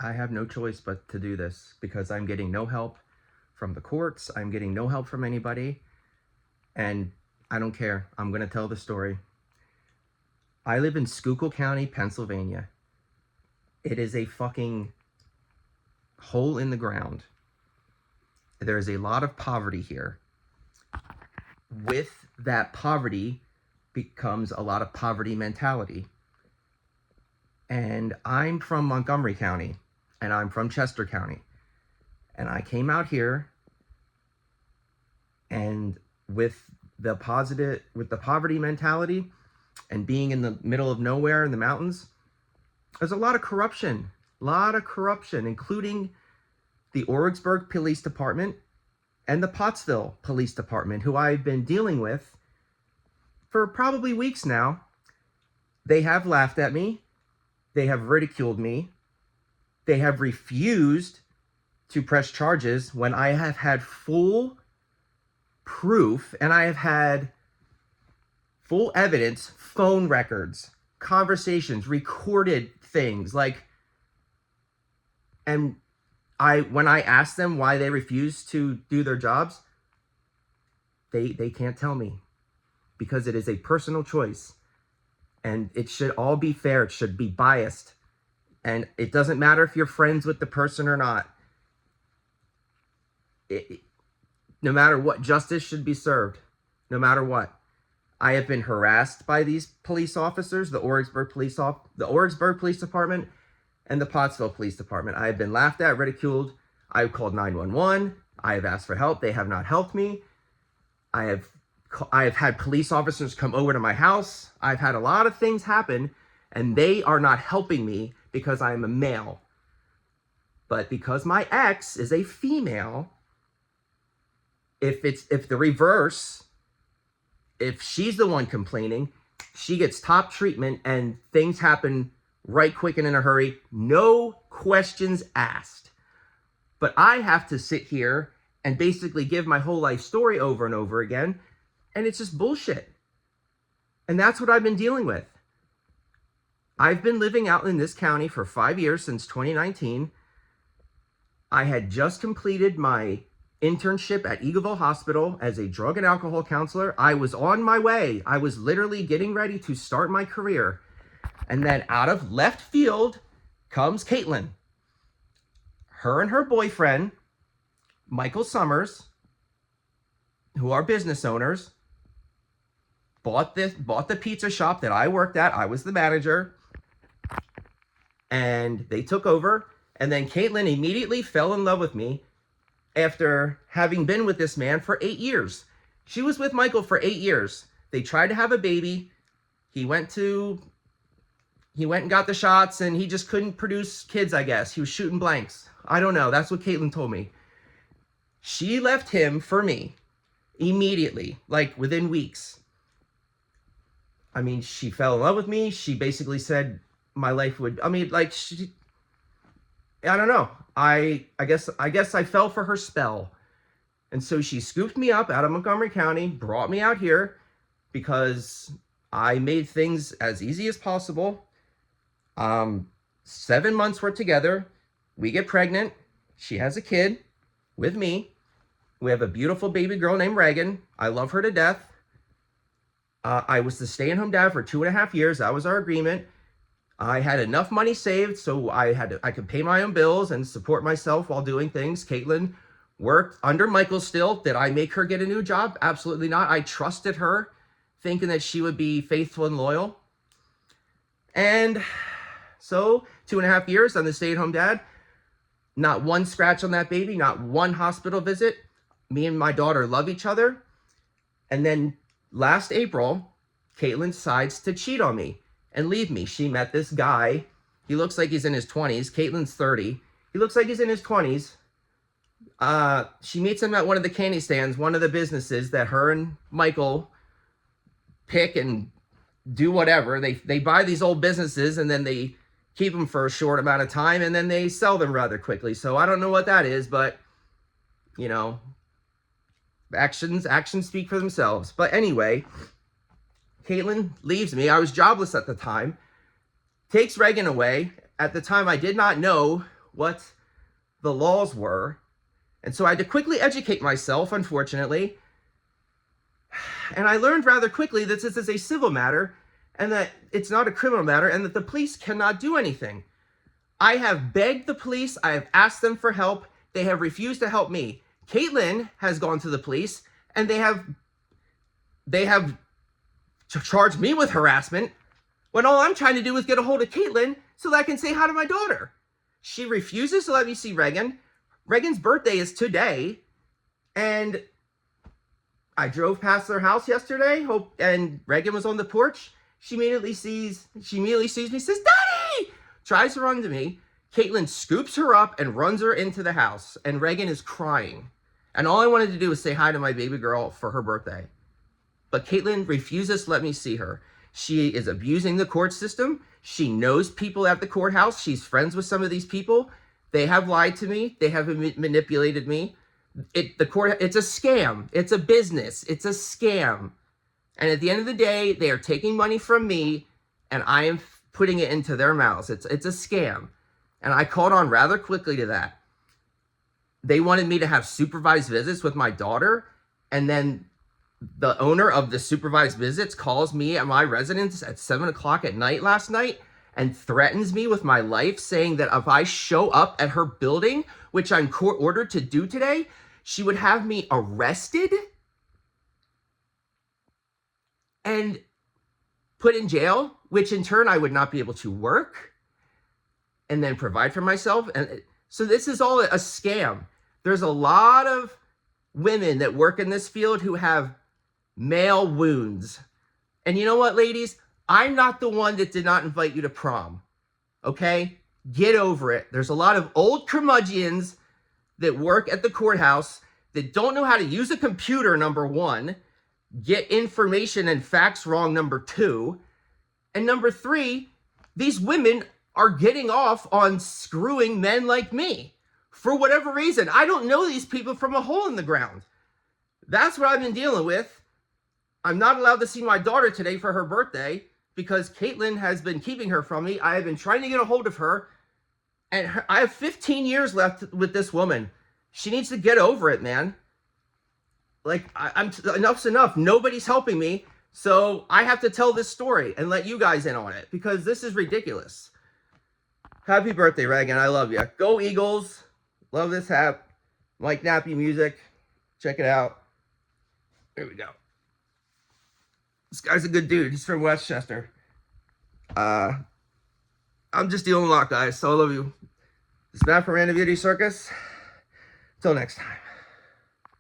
I have no choice but to do this because I'm getting no help from the courts. I'm getting no help from anybody. And I don't care. I'm going to tell the story. I live in Schuylkill County, Pennsylvania. It is a fucking hole in the ground. There is a lot of poverty here. With that poverty becomes a lot of poverty mentality. And I'm from Montgomery County, and I'm from Chester County. And I came out here, and with the poverty mentality and being in the middle of nowhere in the mountains, there's a lot of corruption, including the Origsburg Police Department and the Pottsville Police Department, who I've been dealing with for probably weeks now. They have laughed at me. They have ridiculed me. They have refused to press charges when I have had full proof and I have had full evidence, phone records, conversations, recorded things and when I asked them why they refuse to do their jobs, they can't tell me, because it is a personal choice and it should all be fair. It should be biased. And it doesn't matter if you're friends with the person or not. No matter what, justice should be served, no matter what. I have been harassed by these police officers, the Origsburg Police Department and the Pottsville Police Department. I have been laughed at, ridiculed. I've called 911. I have asked for help. They have not helped me. I have had police officers come over to my house. I've had a lot of things happen, and they are not helping me because I am a male. But because my ex is a female, if the reverse, if she's the one complaining, she gets top treatment and things happen right quick and in a hurry, no questions asked. But I have to sit here and basically give my whole life story over and over again, and it's just bullshit. And that's what I've been dealing with. I've been living out in this county for 5 years, since 2019. I had just completed my internship at Eagleville Hospital as a drug and alcohol counselor. I was on my way. I was literally getting ready to start my career. And then out of left field comes Caitlin. Her and her boyfriend, Michael Summers, who are business owners, bought the pizza shop that I worked at. I was the manager. And they took over. And then Caitlin immediately fell in love with me after having been with this man for 8 years. She was with Michael for 8 years. They tried to have a baby. He went and got the shots, and he just couldn't produce kids, I guess. He was shooting blanks. I don't know. That's what Caitlin told me. She left him for me immediately, within weeks. I mean, she fell in love with me. She basically said my life would, I don't know. I guess I fell for her spell. And so she scooped me up out of Montgomery County, brought me out here because I made things as easy as possible. 7 months we're together. We get pregnant. She has a kid with me. We have a beautiful baby girl named Reagan. I love her to death. I was the stay-at-home dad for 2.5 years. That was our agreement. I had enough money saved so I could pay my own bills and support myself while doing things. Caitlin worked under Michael still. Did I make her get a new job? Absolutely not. I trusted her, thinking that she would be faithful and loyal. And so 2.5 years, I'm the stay-at-home dad. Not one scratch on that baby, not one hospital visit. Me and my daughter love each other. And then last April, Caitlin decides to cheat on me and leave me. She met this guy. He looks like he's in his 20s. Caitlin's 30. He looks like he's in his 20s. She meets him at one of the candy stands, one of the businesses that her and Michael pick and do whatever. They buy these old businesses and then they keep them for a short amount of time and then they sell them rather quickly. So I don't know what that is, but actions speak for themselves. But anyway, Caitlin leaves me. I was jobless at the time. Takes Reagan away. At the time, I did not know what the laws were. And so I had to quickly educate myself, unfortunately. And I learned rather quickly that this is a civil matter and that it's not a criminal matter and that the police cannot do anything. I have begged the police. I have asked them for help. They have refused to help me. Caitlin has gone to the police and they have charged me with harassment when all I'm trying to do is get a hold of Caitlin so that I can say hi to my daughter. She refuses to let me see Reagan. Reagan's birthday is today, and I drove past their house yesterday, and Reagan was on the porch. She immediately sees me, says, "Daddy!" Tries to run to me. Caitlin scoops her up and runs her into the house, and Reagan is crying. And all I wanted to do was say hi to my baby girl for her birthday. But Caitlin refuses to let me see her. She is abusing the court system. She knows people at the courthouse. She's friends with some of these people. They have lied to me. They have manipulated me. It's a scam. It's a business. It's a scam. And at the end of the day, they are taking money from me, and I am putting it into their mouths. It's a scam. And I caught on rather quickly to that. They wanted me to have supervised visits with my daughter, and then the owner of the supervised visits calls me at my residence at 7 o'clock at night last night and threatens me with my life, saying that if I show up at her building, which I'm court ordered to do today, she would have me arrested and put in jail, which in turn I would not be able to work and then provide for myself. And so this is all a scam. There's a lot of women that work in this field who have male wounds. And you know what, ladies? I'm not the one that did not invite you to prom. Okay? Get over it. There's a lot of old curmudgeons that work at the courthouse that don't know how to use a computer, number one, get information and facts wrong, number two, and number three, these women are getting off on screwing men like me for whatever reason. I don't know these people from a hole in the ground. That's what I've been dealing with. I'm not allowed to see my daughter today for her birthday because Caitlin has been keeping her from me. I have been trying to get a hold of her, and I have 15 years left with this woman. She needs to get over it, man. Like, enough's enough. Nobody's helping me, so I have to tell this story and let you guys in on it because this is ridiculous. Happy birthday, Reagan. I love you. Go Eagles. Love this hat. Mike Nappy music. Check it out. Here we go. This guy's a good dude. He's from Westchester. I'm just dealing a lot, guys, so I love you. This is Matt from Random Beauty Circus. Till next time.